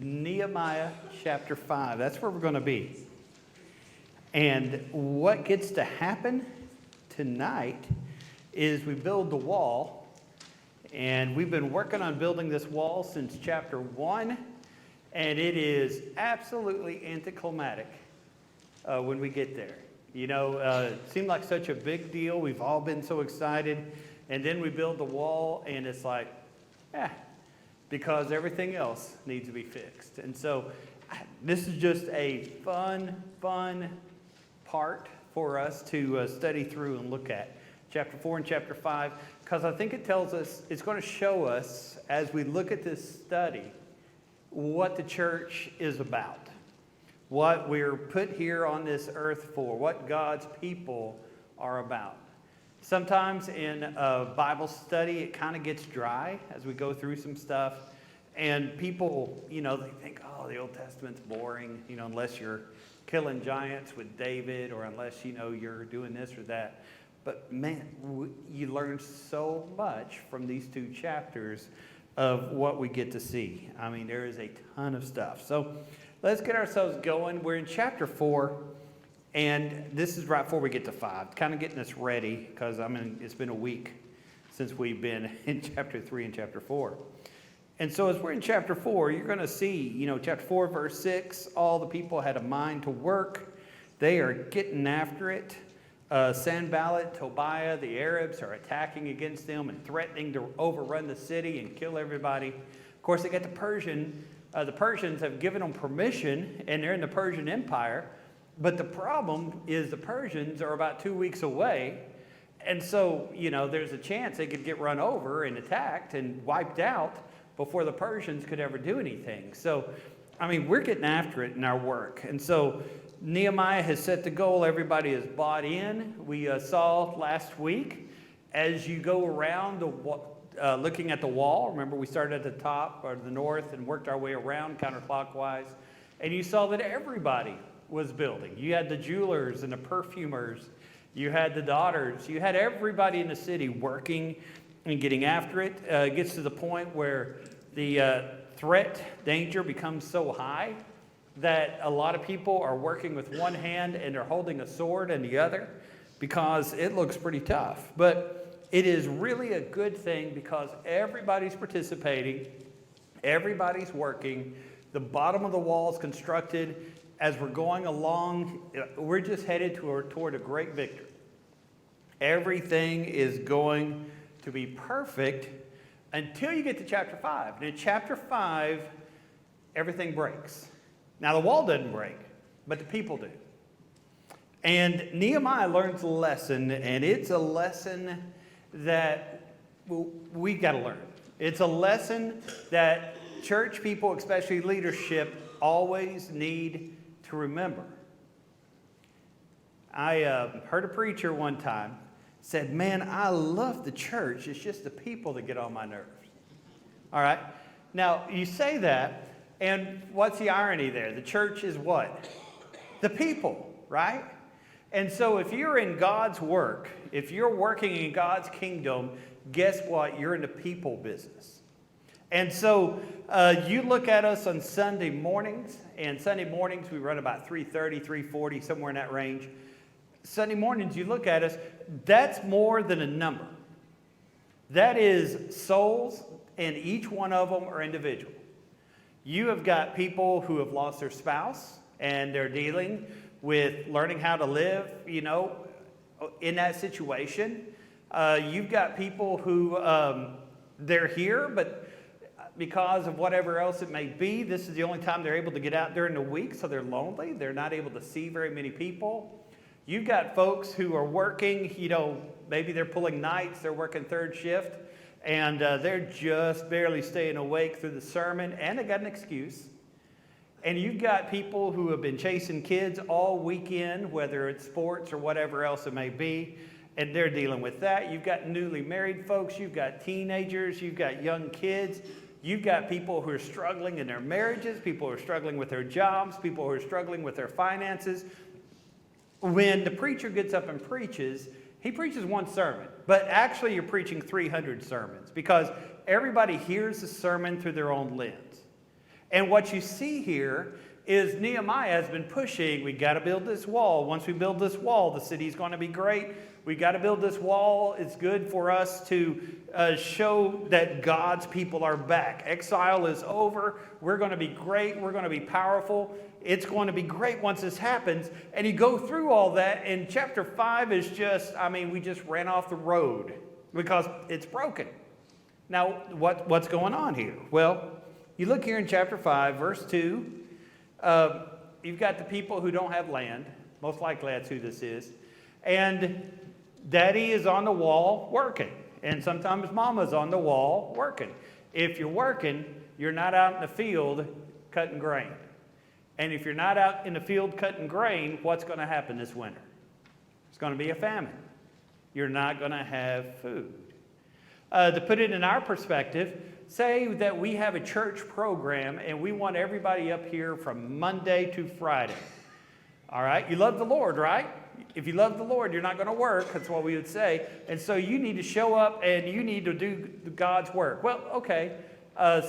Nehemiah chapter 5. That's where we're going to be. And what gets to happen tonight is we build the wall. And we've been working on building this wall since chapter 1. And it is absolutely anticlimactic when we get there. You know, it seemed like such a big deal. We've all been so excited. And then we build the wall, and it's like, because everything else needs to be fixed. And so this is just a fun part for us to study through and look at. Chapter 4 and chapter 5, because I think it tells us, it's going to show us, as we look at this study, what the church is about, what we're put here on this earth for, what God's people are about. Sometimes in a Bible study, it kind of gets dry as we go through some stuff. And people, you know, they think, oh, the Old Testament's boring, you know, unless you're killing giants with David or unless, you know, you're doing this or that. But man, you learn so much from these two chapters of what we get to see. I mean, there is a ton of stuff. So let's get ourselves going. We're in chapter 4. And this is right before we get to 5, kind of getting us ready, because it's been a week since we've been in chapter 3 and chapter 4. And so as we're in chapter 4, you're going to see, you know, chapter 4, verse 6, all the people had a mind to work. They are getting after it. Sanballat, Tobiah, the Arabs are attacking against them and threatening to overrun the city and kill everybody. Of course, they got the Persians have given them permission, and they're in the Persian Empire. But the problem is the Persians are about 2 weeks away. And so, you know, there's a chance they could get run over and attacked and wiped out before the Persians could ever do anything. So, I mean, we're getting after it in our work. And so Nehemiah has set the goal. Everybody is bought in. We saw last week, as you go around looking at the wall, remember we started at the top or the north and worked our way around counterclockwise. And you saw that everybody was building. You had the jewelers and the perfumers. You had the daughters. You had everybody in the city working and getting after it. It gets to the point where the threat, danger becomes so high that a lot of people are working with one hand and they're holding a sword in the other because it looks pretty tough. But it is really a good thing because everybody's participating. Everybody's working. The bottom of the wall is constructed. As we're going along, we're just headed toward a great victory. Everything is going to be perfect until you get to chapter 5. And in chapter 5, everything breaks. Now, the wall doesn't break, but the people do. And Nehemiah learns a lesson, and it's a lesson that we've got to learn. It's a lesson that church people, especially leadership, always need to remember. I heard a preacher one time said, man, I love the church. It's just the people that get on my nerves. All right. Now, you say that, and what's the irony there? The church is what? The people, right? And so if you're in God's work, if you're working in God's kingdom, guess what? You're in the people business. And so you look at us on Sunday mornings, and Sunday mornings we run about 3:30, 3:40, somewhere in that range. Sunday mornings you look at us, that's more than a number. That is souls, and each one of them are individual. You have got people who have lost their spouse, and they're dealing with learning how to live, you know, in that situation. You've got people who they're here, but because of whatever else it may be, this is the only time they're able to get out during the week, so they're lonely. They're not able to see very many people. You've got folks who are working, you know, maybe they're pulling nights, they're working third shift, and they're just barely staying awake through the sermon, and they got an excuse. And you've got people who have been chasing kids all weekend, whether it's sports or whatever else it may be, and they're dealing with that. You've got newly married folks, you've got teenagers, you've got young kids. You've got people who are struggling in their marriages, people who are struggling with their jobs, people who are struggling with their finances. When the preacher gets up and preaches, he preaches one sermon, but actually you're preaching 300 sermons because everybody hears the sermon through their own lens. And what you see here is Nehemiah has been pushing, we got to build this wall. Once we build this wall, the city's going to be great. We got to build this wall. It's good for us to show that God's people are back. Exile is over. We're going to be great. We're going to be powerful. It's going to be great once this happens. And you go through all that, and chapter 5 is just, we just ran off the road because it's broken. Now, what's going on here? Well, you look here in chapter 5, verse 2. You've got the people who don't have land. Most likely that's who this is. And daddy is on the wall working. And sometimes mama's on the wall working. If you're working, you're not out in the field cutting grain. And if you're not out in the field cutting grain, what's going to happen this winter? It's going to be a famine. You're not going to have food. To put it in our perspective, say that we have a church program and we want everybody up here from Monday to Friday. All right? You love the Lord, right? If you love the Lord, you're not going to work. That's what we would say. And so you need to show up and you need to do God's work. Well, okay.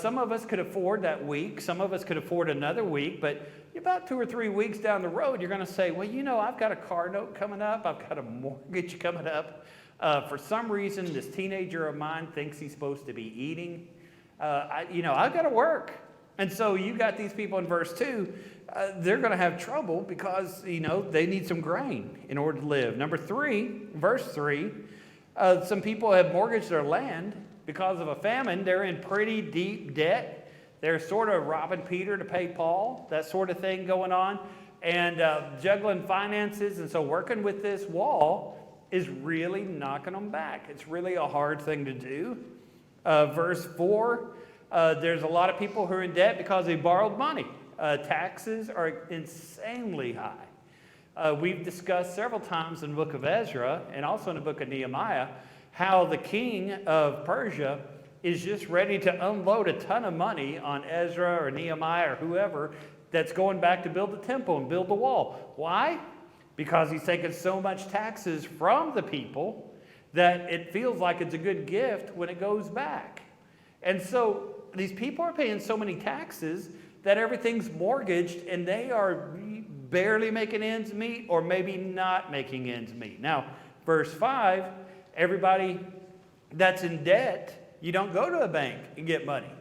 Some of us could afford that week. Some of us could afford another week. But about 2 or 3 weeks down the road, you're going to say, well, I've got a car note coming up. I've got a mortgage coming up. For some reason, this teenager of mine thinks he's supposed to be eating. I've got to work. And so you got these people in verse 2, they're going to have trouble because, they need some grain in order to live. Number 3, verse 3, some people have mortgaged their land because of a famine. They're in pretty deep debt. They're sort of robbing Peter to pay Paul, that sort of thing going on, and juggling finances. And so working with this wall is really knocking them back. It's really a hard thing to do. Verse 4, there's a lot of people who are in debt because they borrowed money. Taxes are insanely high. We've discussed several times in the book of Ezra and also in the book of Nehemiah how the king of Persia is just ready to unload a ton of money on Ezra or Nehemiah or whoever that's going back to build the temple and build the wall. Why? Because he's taken so much taxes from the people that it feels like it's a good gift when it goes back. And so these people are paying so many taxes that everything's mortgaged and they are barely making ends meet or maybe not making ends meet. Now, verse 5, everybody that's in debt, you don't go to a bank and get money.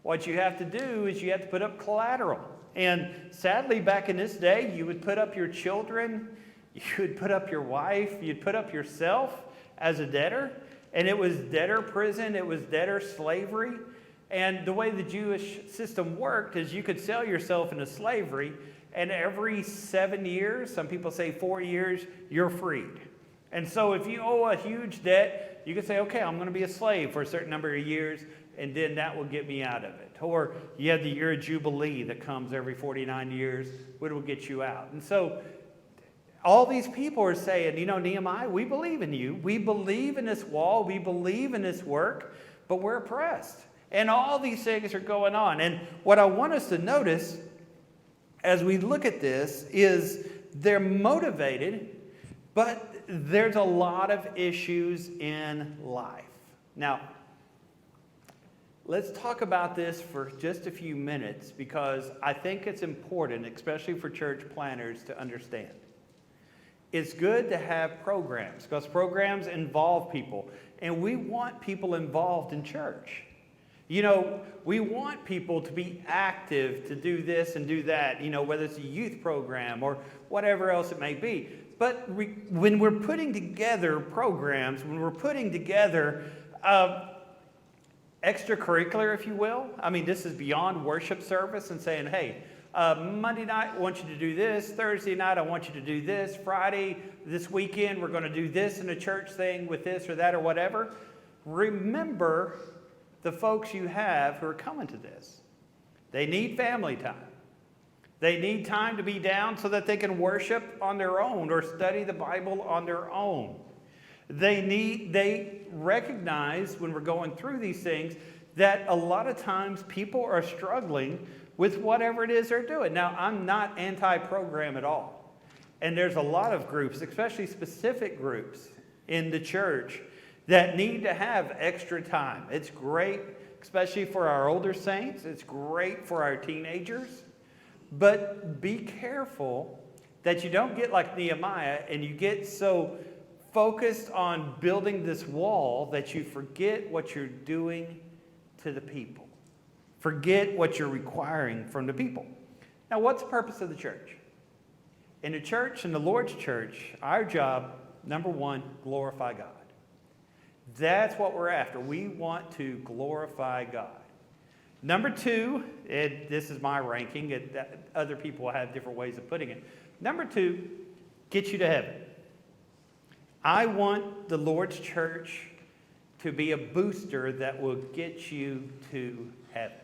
What you have to do is you have to put up collateral. And sadly, back in this day, you would put up your children, you would put up your wife, you'd put up yourself as a debtor. And it was debtor prison, it was debtor slavery. And the way the Jewish system worked is you could sell yourself into slavery, and every 7 years, some people say 4 years, you're freed. And so if you owe a huge debt, you can say, okay, I'm going to be a slave for a certain number of years, and then that will get me out of it. Or you have the year of Jubilee that comes every 49 years, which will get you out. And so all these people are saying, Nehemiah, we believe in you. We believe in this wall. We believe in this work, but we're oppressed. And all these things are going on. And what I want us to notice as we look at this is they're motivated, but there's a lot of issues in life. Now, let's talk about this for just a few minutes because I think it's important, especially for church planners, to understand. It's good to have programs because programs involve people, and we want people involved in church. We want people to be active, to do this and do that, whether it's a youth program or whatever else it may be. But when we're putting together programs, when we're putting together extracurricular, if you will, this is beyond worship service and saying, hey, Monday night, I want you to do this. Thursday night, I want you to do this. Friday, this weekend, we're going to do this in a church thing with this or that or whatever. Remember the folks you have who are coming to this. They need family time. They need time to be down so that they can worship on their own or study the Bible on their own. They recognize when we're going through these things that a lot of times people are struggling with whatever it is they're doing. Now, I'm not anti-program at all. And there's a lot of groups, especially specific groups in the church, that need to have extra time. It's great especially for our older saints. It's great for our teenagers. But be careful that you don't get like Nehemiah and you get so focused on building this wall that you forget what you're doing to the people. Forget what you're requiring from the people. Now, what's the purpose of the church? In the church, in the Lord's church, our job, number one, glorify God. That's what we're after. We want to glorify God. Number two, this is my ranking. Other people have different ways of putting it. Number two, get you to heaven. I want the Lord's church to be a booster that will get you to heaven.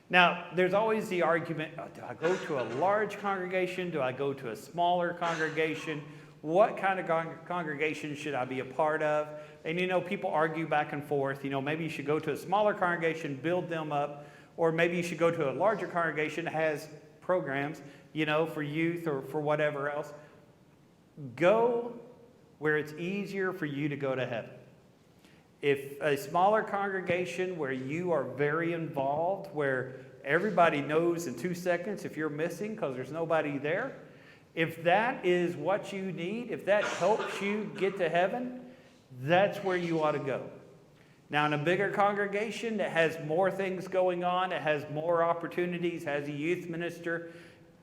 Now, there's always the argument, do I go to a large congregation? Do I go to a smaller congregation? What kind of congregation should I be a part of? And, people argue back and forth. Maybe you should go to a smaller congregation, build them up, or maybe you should go to a larger congregation that has programs, for youth or for whatever else. Go where it's easier for you to go to heaven. If a smaller congregation where you are very involved, where everybody knows in 2 seconds if you're missing because there's nobody there, if that is what you need, if that helps you get to heaven, that's where you ought to go. Now, in a bigger congregation that has more things going on, that has more opportunities, has a youth minister,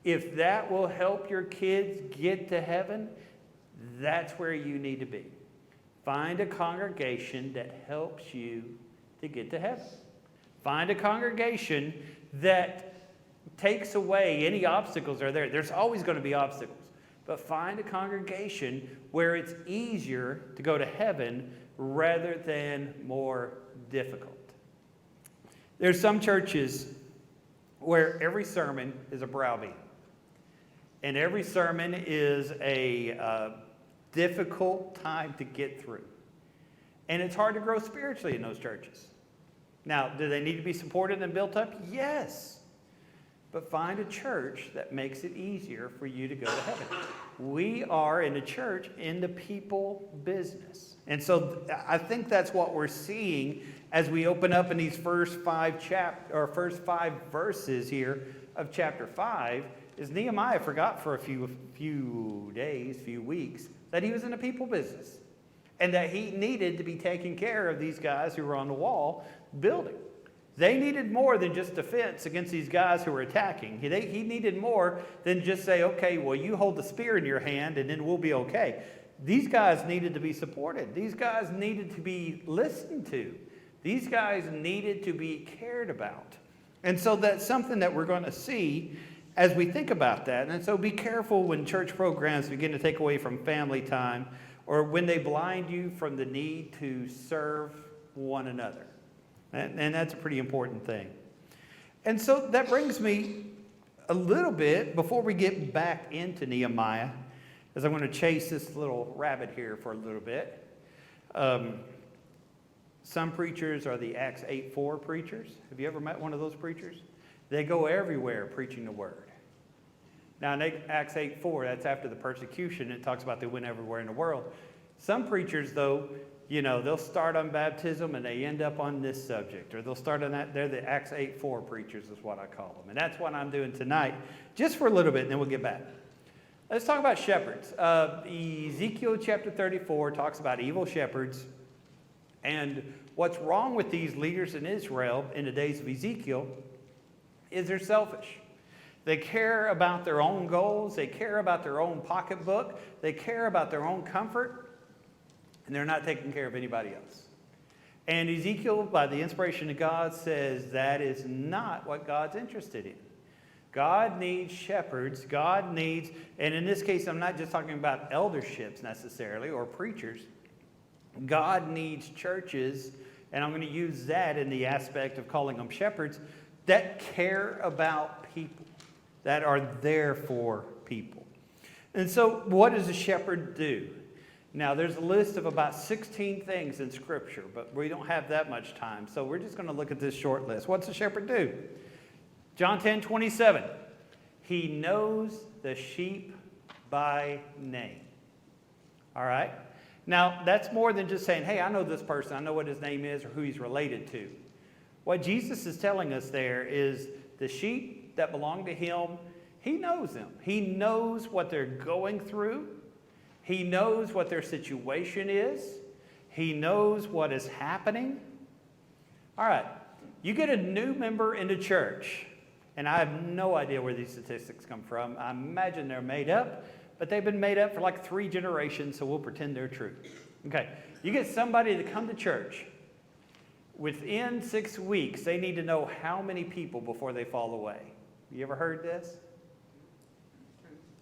if that will help your kids get to heaven, that's where you need to be. Find a congregation that helps you to get to heaven. Find a congregation that takes away any obstacles that are there. There's always going to be obstacles. But find a congregation where it's easier to go to heaven rather than more difficult. There's some churches where every sermon is a browbeat. And every sermon is a difficult time to get through. And it's hard to grow spiritually in those churches. Now, do they need to be supported and built up? Yes. But find a church that makes it easier for you to go to heaven. We are in a church in the people business. And so I think that's what we're seeing as we open up in these first five verses here of chapter 5, is Nehemiah forgot for a few days, few weeks, that he was in a people business. And that he needed to be taking care of these guys who were on the wall building. They needed more than just defense against these guys who were attacking. He needed more than just say, okay, well, you hold the spear in your hand and then we'll be okay. These guys needed to be supported. These guys needed to be listened to. These guys needed to be cared about. And so that's something that we're going to see as we think about that. And so be careful when church programs begin to take away from family time or when they blind you from the need to serve one another. And that's a pretty important thing. And so that brings me a little bit, before we get back into Nehemiah, as I'm going to chase this little rabbit here for a little bit. Some preachers are the Acts 8:4 preachers. Have you ever met one of those preachers? They go everywhere preaching the word. Now, in Acts 8:4, that's after the persecution. It talks about they went everywhere in the world. Some preachers, though, they'll start on baptism and they end up on this subject. Or they'll start on that. They're the Acts 8:4 preachers is what I call them. And that's what I'm doing tonight, just for a little bit, and then we'll get back. Let's talk about shepherds. Ezekiel chapter 34 talks about evil shepherds. And what's wrong with these leaders in Israel in the days of Ezekiel is they're selfish. They care about their own goals. They care about their own pocketbook. They care about their own comfort. And they're not taking care of anybody else. And Ezekiel, by the inspiration of God, says that is not what God's interested in. God needs shepherds. God needs, and in this case, I'm not just talking about elderships necessarily or preachers. God needs churches, and I'm going to use that in the aspect of calling them shepherds, that care about people, that are there for people. And so what does a shepherd do? Now, there's a list of about 16 things in Scripture, but we don't have that much time, so we're just going to look at this short list. What's a shepherd do? John 10:27. He knows the sheep by name. All right? Now, that's more than just saying, hey, I know this person. I know what his name is or who he's related to. What Jesus is telling us there is the sheep that belong to him, he knows them. He knows what they're going through. He knows what their situation is. He knows what is happening. All right, you get a new member into church, and I have no idea where these statistics come from. I imagine they're made up, but they've been made up for like 3 generations, so we'll pretend they're true. Okay, you get somebody to come to church. Within 6 weeks, they need to know how many people before they fall away. You ever heard this?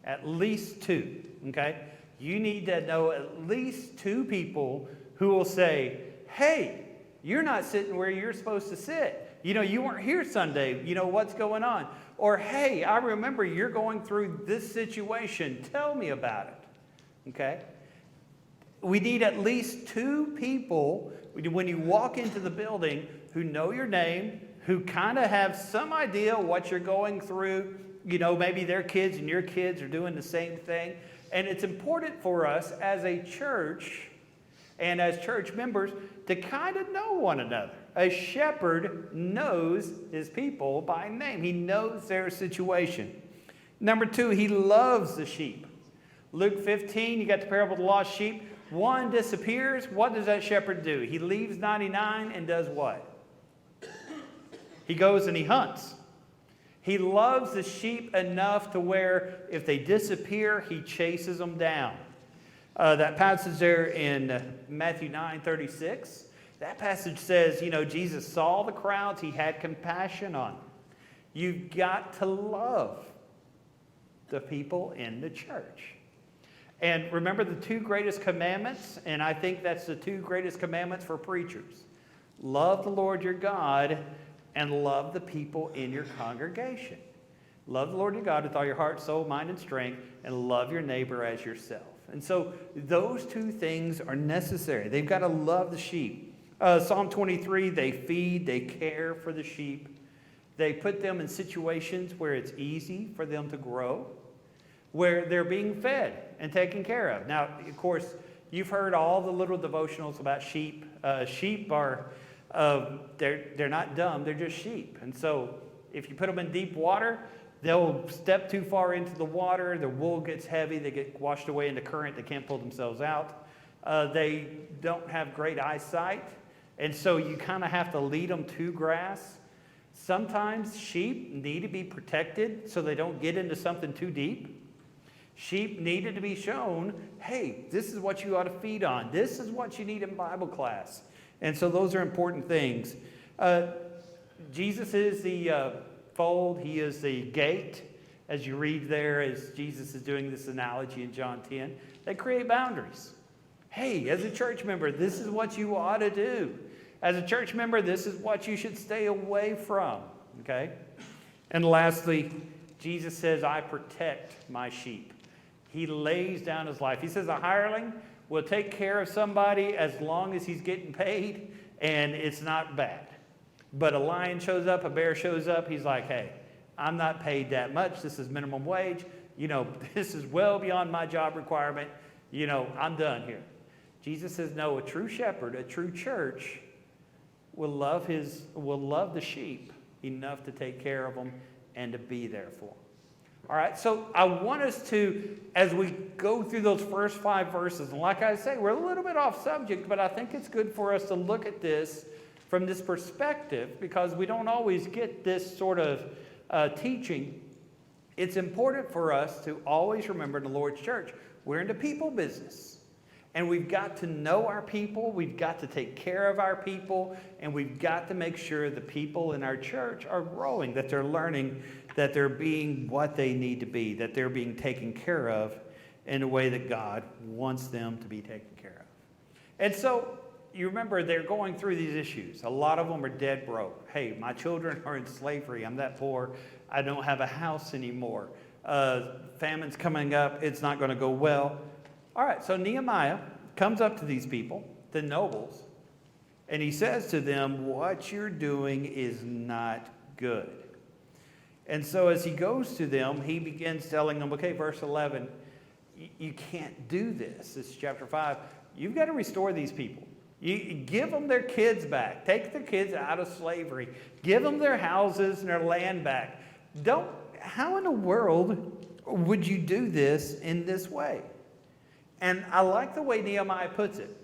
At least 2, okay? You need to know at least 2 people who will say, hey, you're not sitting where you're supposed to sit. You know, you weren't here Sunday. You know, what's going on? Or, hey, I remember you're going through this situation. Tell me about it, okay? We need at least 2 people when you walk into the building who know your name, who kind of have some idea what you're going through. You know, maybe their kids and your kids are doing the same thing. And it's important for us as a church and as church members to kind of know one another. A shepherd knows his people by name. He knows their situation. Number 2, he loves the sheep. Luke 15, you got the parable of the lost sheep. One disappears. What does that shepherd do? He leaves 99 and does what? He goes and he hunts. He loves the sheep enough to where if they disappear, he chases them down. That passage there in Matthew 9:36, that passage says, you know, Jesus saw the crowds. He had compassion on them. You've got to love the people in the church. And remember the 2 greatest commandments, and I think that's the 2 greatest commandments for preachers. Love the Lord your God and love the people in your congregation. Love the Lord your God with all your heart, soul, mind, and strength, and love your neighbor as yourself. And so those 2 things are necessary. They've got to love the sheep. Psalm 23, they feed, they care for the sheep. They put them in situations where it's easy for them to grow, where they're being fed and taken care of. Now, of course, you've heard all the little devotionals about sheep. Sheep are... they're not dumb, they're just sheep. And so if you put them in deep water, they'll step too far into the water, their wool gets heavy, they get washed away in the current, they can't pull themselves out. They don't have great eyesight, and so you kind of have to lead them to grass. Sometimes sheep need to be protected so they don't get into something too deep. Sheep needed to be shown, hey, this is what you ought to feed on. This is what you need in Bible class. And so those are important things. Jesus is the fold. He is the gate. As you read there, as Jesus is doing this analogy in John 10, they create boundaries. Hey, as a church member, this is what you ought to do. As a church member, this is what you should stay away from. Okay? And lastly, Jesus says, I protect my sheep. He lays down his life. He says a hireling will take care of somebody as long as he's getting paid and it's not bad. But a lion shows up, a bear shows up, he's like, hey, I'm not paid that much. This is minimum wage. You know, this is well beyond my job requirement. You know, I'm done here. Jesus says, no, a true shepherd, a true church will love the sheep enough to take care of them and to be there for them. All right, so I want us to, as we go through those first 5 verses, and like I say, we're a little bit off subject, but I think it's good for us to look at this from this perspective because we don't always get this sort of teaching. It's important for us to always remember in the Lord's church, we're in the people business. And we've got to know our people, we've got to take care of our people, and we've got to make sure the people in our church are growing, that they're learning, that they're being what they need to be, that they're being taken care of in a way that God wants them to be taken care of. And so, you remember they're going through these issues. A lot of them are dead broke. Hey, my children are in slavery. I'm that poor. I don't have a house anymore. Famine's coming up. It's not going to go well. All right, so Nehemiah comes up to these people, the nobles, and he says to them, what you're doing is not good. And so as he goes to them, he begins telling them, okay, verse 11, you can't do this. This is chapter 5. You've got to restore these people. You give them their kids back. Take their kids out of slavery. Give them their houses and their land back. How in the world would you do this in this way? And I like the way Nehemiah puts it.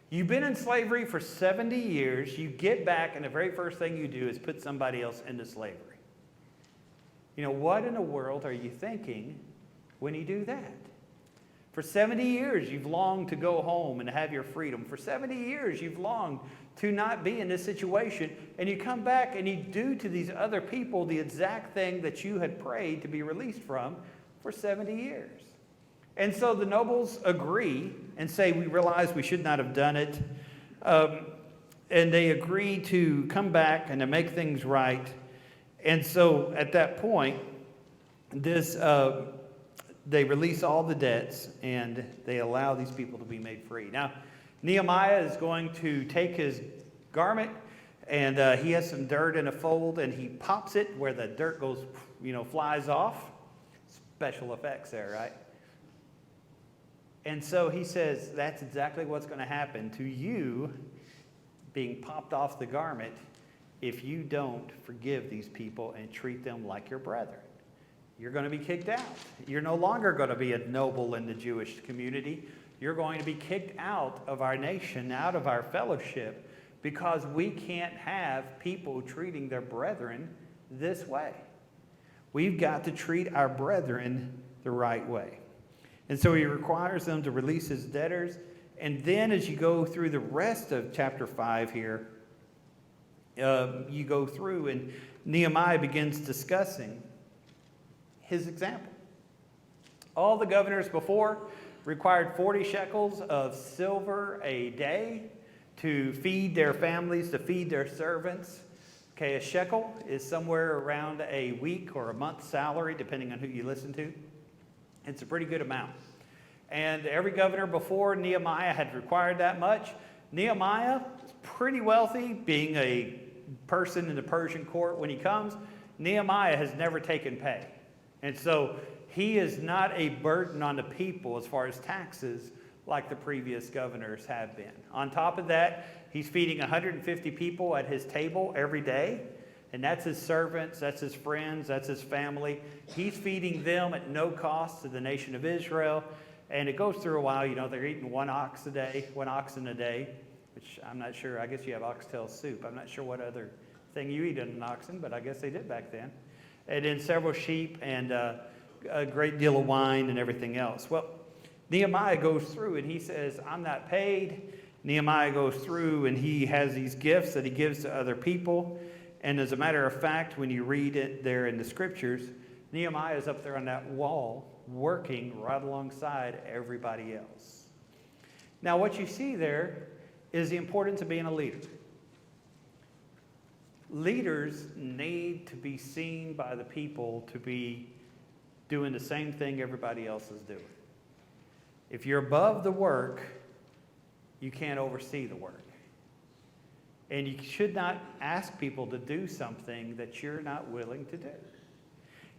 You've been in slavery for 70 years. You get back, and the very first thing you do is put somebody else into slavery. What in the world are you thinking when you do that? For 70 years, you've longed to go home and have your freedom. For 70 years, you've longed to not be in this situation. And you come back and you do to these other people the exact thing that you had prayed to be released from for 70 years. And so the nobles agree and say, we realize we should not have done it. And they agree to come back and to make things right. And so at that point, they release all the debts and they allow these people to be made free. Now, Nehemiah is going to take his garment and he has some dirt in a fold and he pops it where the dirt goes, flies off. Special effects there, right? And so he says, that's exactly what's going to happen to you being popped off the garment if you don't forgive these people and treat them like your brethren. You're going to be kicked out. You're no longer going to be a noble in the Jewish community. You're going to be kicked out of our nation, out of our fellowship, because we can't have people treating their brethren this way. We've got to treat our brethren the right way. And so he requires them to release his debtors. And then as you go through the rest of chapter 5 here, you go through and Nehemiah begins discussing his example. All the governors before required 40 shekels of silver a day to feed their families, to feed their servants. Okay, a shekel is somewhere around a week or a month's salary, depending on who you listen to. It's a pretty good amount. And every governor before Nehemiah had required that much. Nehemiah is pretty wealthy, being a person in the Persian court when he comes. Nehemiah has never taken pay. And so he is not a burden on the people as far as taxes like the previous governors have been. On top of that, he's feeding 150 people at his table every day. And that's his servants, that's his friends, that's his family. He's feeding them at no cost to the nation of Israel. And it goes through a while, they're eating one oxen a day, which I'm not sure. I guess you have oxtail soup. I'm not sure what other thing you eat in an oxen, but I guess they did back then. And then several sheep and a great deal of wine and everything else. Well, Nehemiah goes through and he says, I'm not paid. Nehemiah goes through and he has these gifts that he gives to other people. And as a matter of fact, when you read it there in the scriptures, Nehemiah is up there on that wall working right alongside everybody else. Now, what you see there is the importance of being a leader. Leaders need to be seen by the people to be doing the same thing everybody else is doing. If you're above the work, you can't oversee the work. And you should not ask people to do something that you're not willing to do.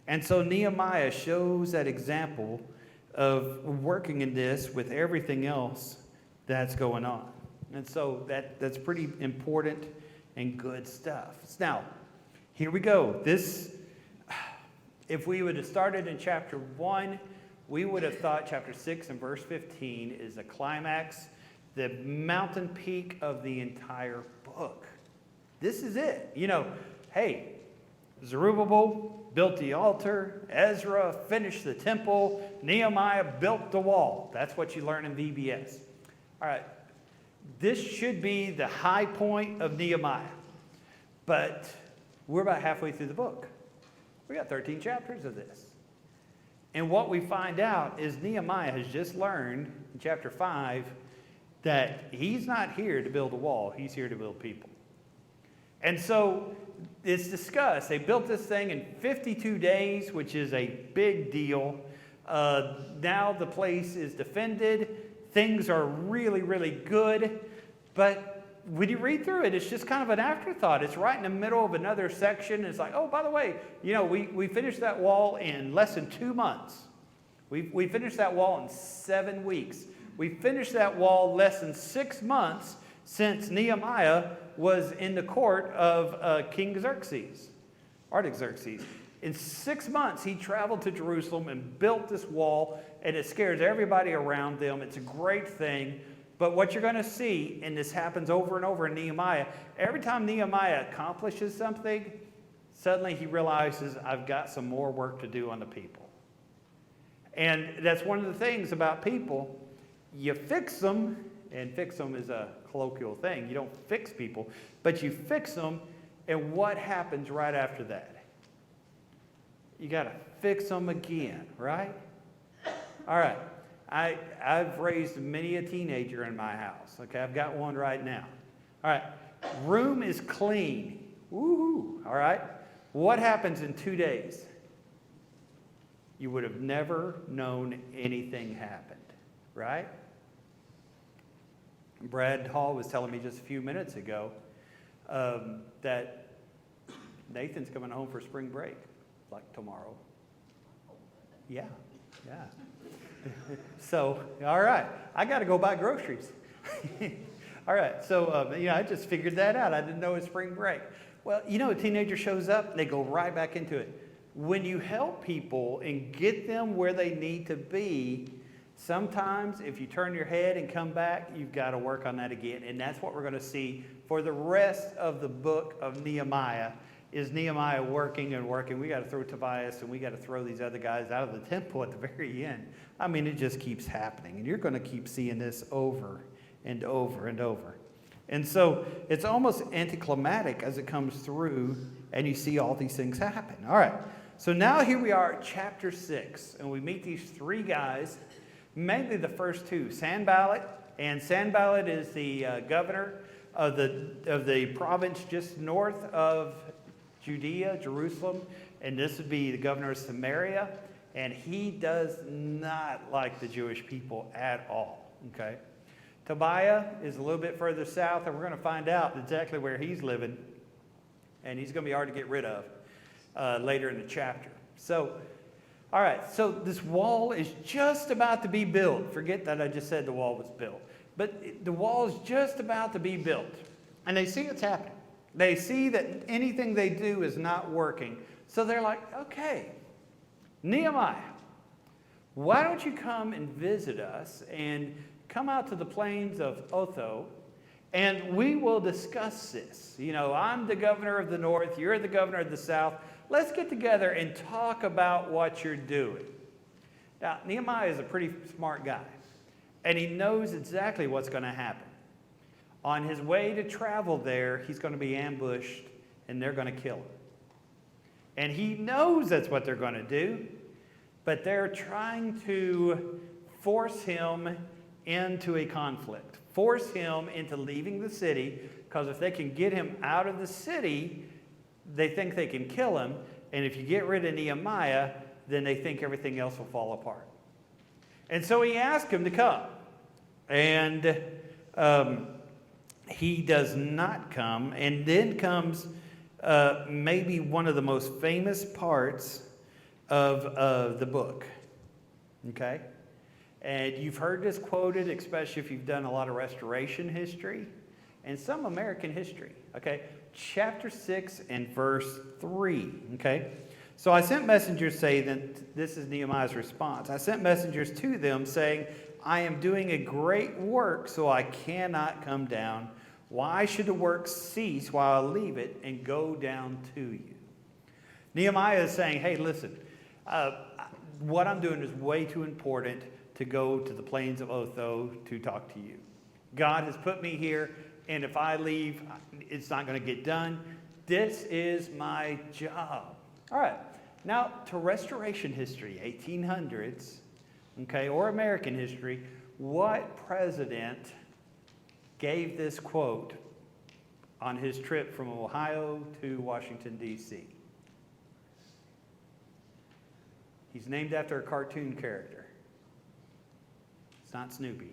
And so Nehemiah shows that example of working in this with everything else that's going on. And so that's pretty important and good stuff. Now, here we go. If we would have started in chapter 1, we would have thought chapter 6 and verse 15 is the climax, the mountain peak of the entire book. This is it. Hey, Zerubbabel built the altar, Ezra finished the temple, Nehemiah built the wall. That's what you learn in VBS. All right. This should be the high point of Nehemiah. But we're about halfway through the book. We got 13 chapters of this. And what we find out is Nehemiah has just learned in chapter 5 that he's not here to build a wall. He's here to build people. And so it's discussed. They built this thing in 52 days, which is a big deal. Now the place is defended. Things are really, really good. But when you read through it, it's just kind of an afterthought. It's right in the middle of another section. It's like, oh, by the way, we finished that wall in less than 2 months. We finished that wall in 7 weeks. We finished that wall less than 6 months. since Nehemiah was in the court of King Xerxes, Artaxerxes. In 6 months, he traveled to Jerusalem and built this wall, and it scares everybody around them. It's a great thing. But what you're going to see, and this happens over and over in Nehemiah, every time Nehemiah accomplishes something, suddenly he realizes, I've got some more work to do on the people. And that's one of the things about people. You fix them, and fix them is a colloquial thing. You don't fix people, but you fix them, and what happens right after that? You got to fix them again, right? All right. I've raised many a teenager in my house. Okay, I've got one right now. All right. Room is clean. Woohoo. All right. What happens in 2 days? You would have never known anything happened, right? Brad Hall was telling me just a few minutes ago that Nathan's coming home for spring break, like tomorrow. Yeah. So, all right. I got to go buy groceries. All right. So, I just figured that out. I didn't know it was spring break. Well, a teenager shows up, and they go right back into it. When you help people and get them where they need to be, sometimes if you turn your head and come back, you've got to work on that again. And that's what we're going to see for the rest of the book of Nehemiah, is Nehemiah working and working. We got to throw Tobias, and we got to throw these other guys out of the temple at the very end. I mean, it just keeps happening. And you're going to keep seeing this over and over and over. And so it's almost anticlimactic as it comes through, and you see all these things happen. All right. So now here we are at chapter 6, and we meet these 3 guys, mainly the first 2, Sanballat. And Sanballat is the governor of the province just north of Judea, Jerusalem, and this would be the governor of Samaria, and he does not like the Jewish people at all, okay? Tobiah is a little bit further south, and we're going to find out exactly where he's living, and he's going to be hard to get rid of later in the chapter. So, all right, so this wall is just about to be built. Forget that I just said the wall was built. But the wall is just about to be built, and they see it's happening. They see that anything they do is not working. So they're like, okay, Nehemiah, why don't you come and visit us and come out to the plains of Otho, and we will discuss this. I'm the governor of the north, you're the governor of the south. Let's get together and talk about what you're doing. Now, Nehemiah is a pretty smart guy, and he knows exactly what's going to happen. On his way to travel there, he's going to be ambushed, and they're going to kill him. And he knows that's what they're going to do, but they're trying to force him into a conflict, force him into leaving the city, because if they can get him out of the city, they think they can kill him, and if you get rid of Nehemiah, then they think everything else will fall apart. And so he asked him to come, and he does not come, and then comes maybe one of the most famous parts of the book, okay? And you've heard this quoted, especially if you've done a lot of restoration history and some American history, okay? Chapter 6 and verse 3, okay? So I sent messengers saying that this is Nehemiah's response. I sent messengers to them saying, I am doing a great work, so I cannot come down. Why should the work cease while I leave it and go down to you? Nehemiah is saying, hey, listen, what I'm doing is way too important to go to the plains of Otho to talk to you. God has put me here, and if I leave, it's not going to get done. This is my job. All right. Now, to restoration history, 1800s, okay, or American history, what president gave this quote on his trip from Ohio to Washington, D.C.? He's named after a cartoon character. It's not Snoopy.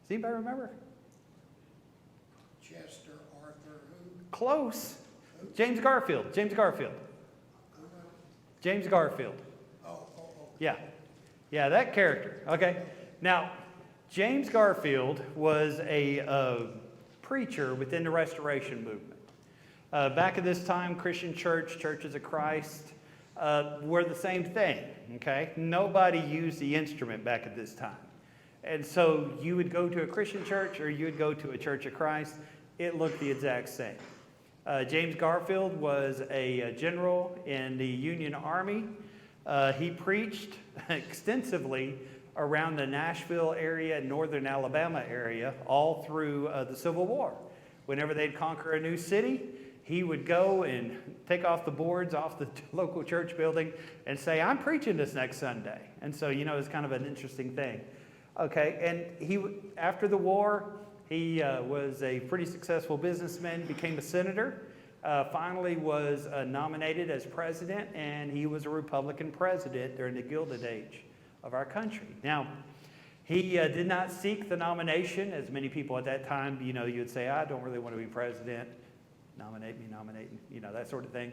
Does anybody remember? Chester Arthur who? Close. James Garfield. James Garfield. James Garfield. Oh. Yeah. Yeah, that character. Okay. Now, James Garfield was a preacher within the Restoration movement. Back at this time, Christian churches of Christ, were the same thing, okay? Nobody used the instrument back at this time. And so you would go to a Christian church or you would go to a Church of Christ. It looked the exact same. James Garfield was a general in the Union Army. He preached extensively around the Nashville area, northern Alabama area, all through the Civil War. Whenever they'd conquer a new city, he would go and take off the boards off the local church building and say, I'm preaching this next Sunday. And so, it's kind of an interesting thing. Okay, and after the war, he was a pretty successful businessman, became a senator, finally was nominated as president, and he was a Republican president during the Gilded Age of our country. Now, he did not seek the nomination, as many people at that time, you'd say, I don't really want to be president, nominate me, that sort of thing.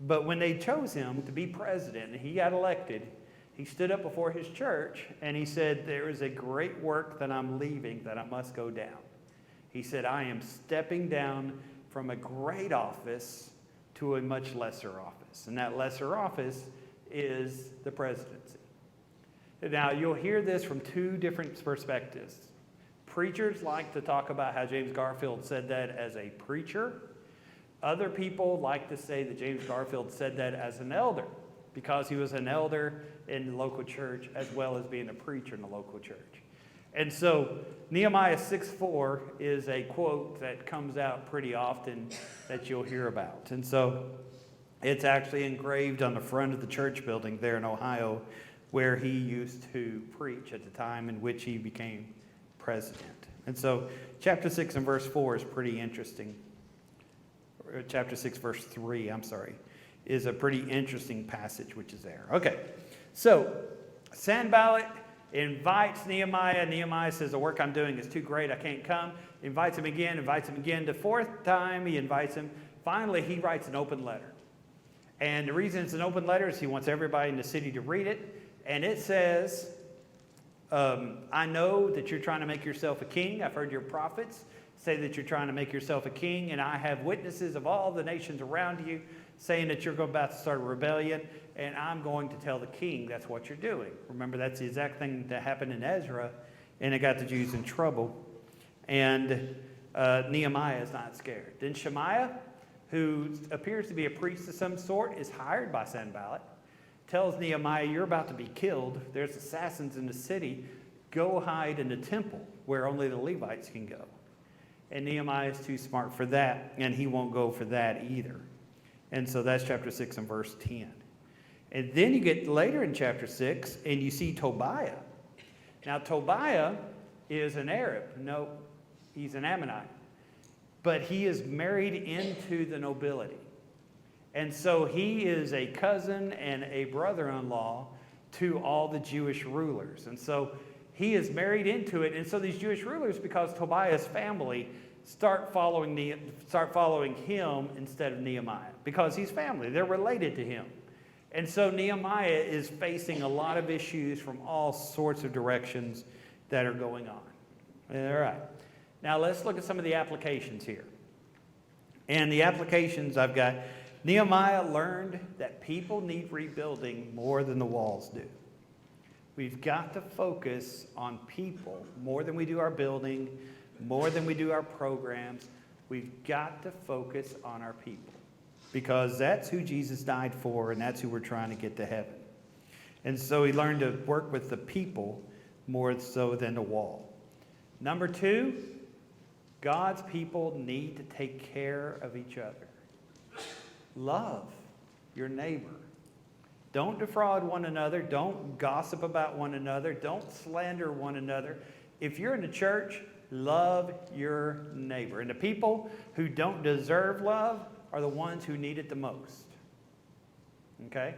But when they chose him to be president and he got elected, he stood up before his church and he said, there is a great work that I'm leaving that I must go down. He said, I am stepping down from a great office to a much lesser office. And that lesser office is the presidency. Now, you'll hear this from two different perspectives. Preachers like to talk about how James Garfield said that as a preacher. Other people like to say that James Garfield said that as an elder, because he was an elder in the local church as well as being a preacher in the local church. And so Nehemiah 6:4 is a quote that comes out pretty often that you'll hear about. And so it's actually engraved on the front of the church building there in Ohio where he used to preach at the time in which he became president. And so chapter 6 and verse 4 is pretty interesting. Chapter 6 verse 3, is a pretty interesting passage which is there. Okay, so Sanballat invites Nehemiah. Nehemiah says, the work I'm doing is too great, I can't come. Invites him again. The fourth time he invites him. Finally, he writes an open letter. And the reason it's an open letter is he wants everybody in the city to read it. And it says, I know that you're trying to make yourself a king. I've heard your prophets say that you're trying to make yourself a king. And I have witnesses of all the nations around you saying that you're about to start a rebellion. And I'm going to tell the king that's what you're doing. Remember, that's the exact thing that happened in Ezra. And it got the Jews in trouble. And Nehemiah is not scared. Then Shemaiah, who appears to be a priest of some sort, is hired by Sanballat. Tells Nehemiah, you're about to be killed. There's assassins in the city. Go hide in the temple where only the Levites can go. And Nehemiah is too smart for that, and he won't go for that either. And so that's chapter 6 and verse 10. And then you get later in chapter 6, and you see Tobiah. Now, Tobiah is an Arab. No, he's an Ammonite. But he is married into the nobility. And so he is a cousin and a brother-in-law to all the Jewish rulers. And so he is married into it. And so these Jewish rulers, because Tobiah's family, start following him instead of Nehemiah. Because he's family. They're related to him. And so Nehemiah is facing a lot of issues from all sorts of directions that are going on. All right. Now let's look at some of the applications here. And the applications I've got... Nehemiah learned that people need rebuilding more than the walls do. We've got to focus on people more than we do our building, more than we do our programs. We've got to focus on our people because that's who Jesus died for and that's who we're trying to get to heaven. And so he learned to work with the people more so than the wall. Number 2, God's people need to take care of each other. Love your neighbor. Don't defraud one another. Don't gossip about one another. Don't slander one another. If you're in the church, love your neighbor. And the people who don't deserve love are the ones who need it the most. Okay?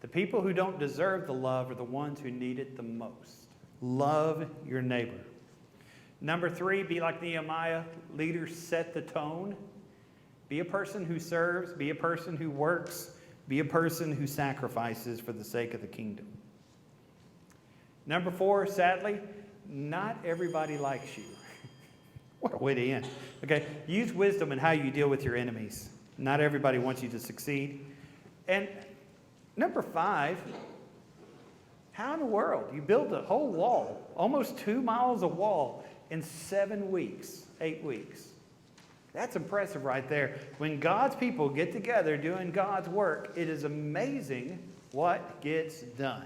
The people who don't deserve the love are the ones who need it the most. Love your neighbor. Number 3, be like Nehemiah. Leaders set the tone. Be a person who serves. Be a person who works. Be a person who sacrifices for the sake of the kingdom. Number 4, sadly, not everybody likes you. What a way to end. Okay, use wisdom in how you deal with your enemies. Not everybody wants you to succeed. And number 5, how in the world? You build a whole wall, almost 2 miles of wall in 7 weeks, 8 weeks. That's impressive right there. When God's people get together doing God's work, it is amazing what gets done.